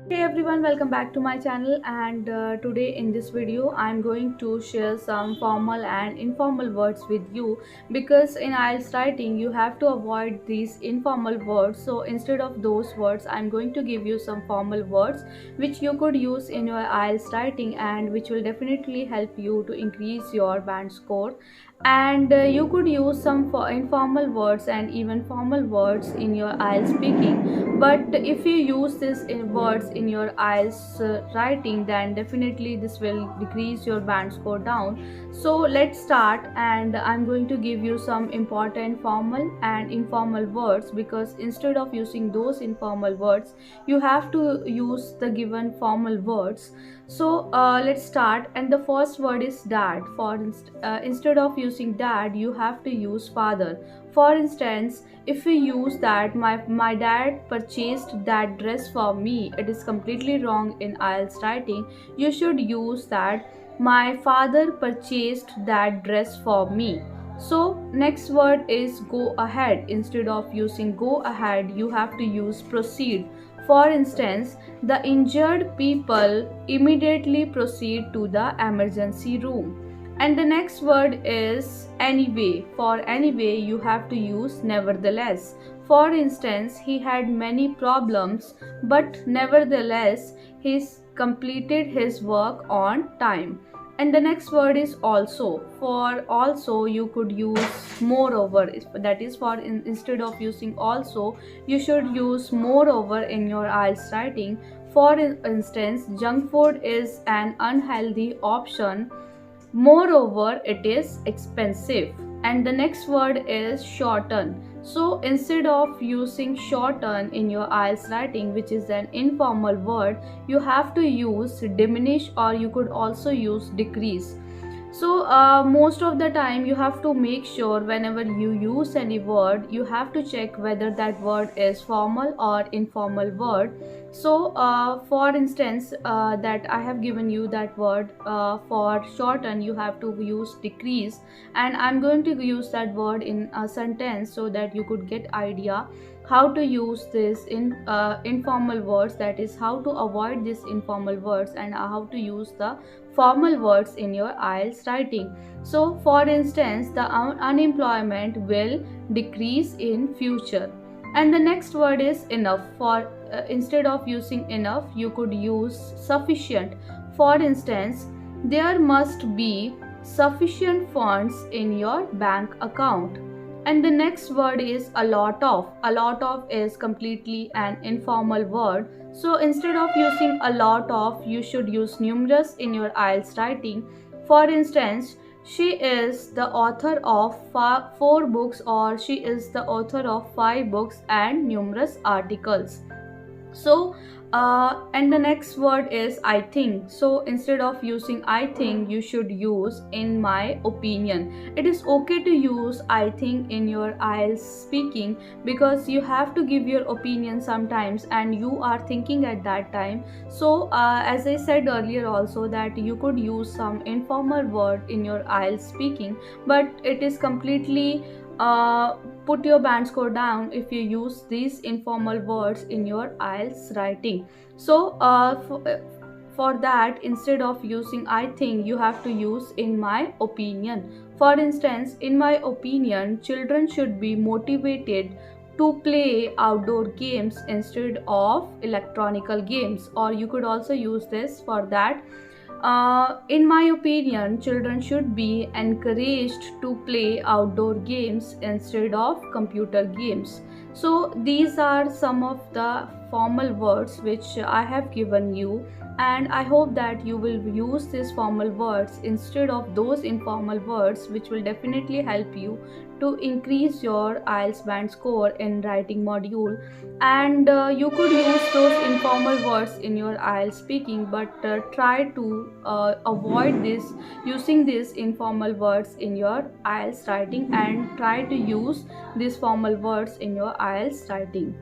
Hey everyone, welcome back to my channel. And today in this video I'm going to share some formal and informal words with you, because in IELTS writing you have to avoid these informal words. So instead of those words I'm going to give you some formal words which you could use in your IELTS writing and which will definitely help you to increase your band score. And you could use some informal words and even formal words in your IELTS speaking, but if you use this in words in your IELTS writing, then definitely this will decrease your band score down. So let's start, and I'm going to give you some important formal and informal words, because instead of using those informal words you have to use the given formal words. So let's start, and the first word is dad. Instead of using dad you have to use father. For instance, if we use that my dad purchased that dress for me, it is completely wrong in IELTS writing. You should use that my father purchased that dress for me. So next word is go ahead. Instead of using go ahead you have to use proceed. For instance, the injured people immediately proceed to the emergency room. And the next word is anyway. For anyway you have to use nevertheless. For instance, he had many problems, but nevertheless he's completed his work on time. And the next word is also. For also you could use moreover. That is, instead of using also you should use moreover in your IELTS writing. For instance, junk food is an unhealthy option. Moreover, it is expensive. And the next word is shorten. So instead of using shorten in your IELTS writing, which is an informal word, you have to use diminish, or you could also use decrease. So most of the time you have to make sure whenever you use any word you have to check whether that word is formal or informal word. So for instance, that I have given you that word for shorten you have to use decrease, and I'm going to use that word in a sentence so that you could get idea how to use this in informal words, that is how to avoid these informal words and how to use the formal words in your IELTS writing. So for instance, the unemployment will decrease in future. And the next word is enough. For instead of using enough you could use sufficient. For instance, there must be sufficient funds in your bank account. And the next word is a lot of. A lot of is completely an informal word. So instead of using a lot of, you should use numerous in your IELTS writing. For instance, she is the author of 4 books, or she is the author of 5 books and numerous articles. So and the next word is I think. So instead of using I think you should use in my opinion. It is okay to use I think in your IELTS speaking, because you have to give your opinion sometimes and you are thinking at that time. So as I said earlier also, that you could use some informal word in your IELTS speaking, but it is completely put your band score down if you use these informal words in your IELTS writing. So for that, instead of using I think you have to use in my opinion. For instance, in my opinion children should be motivated to play outdoor games instead of electronical games. Or you could also use this for that. In my opinion, children should be encouraged to play outdoor games instead of computer games. So, these are some of the formal words which I have given you, and I hope that you will use these formal words instead of those informal words, which will definitely help you to increase your IELTS band score in writing module. And you could use those informal words in your IELTS speaking, but try to avoid this using these informal words in your IELTS writing, and try to use these formal words in your IELTS writing.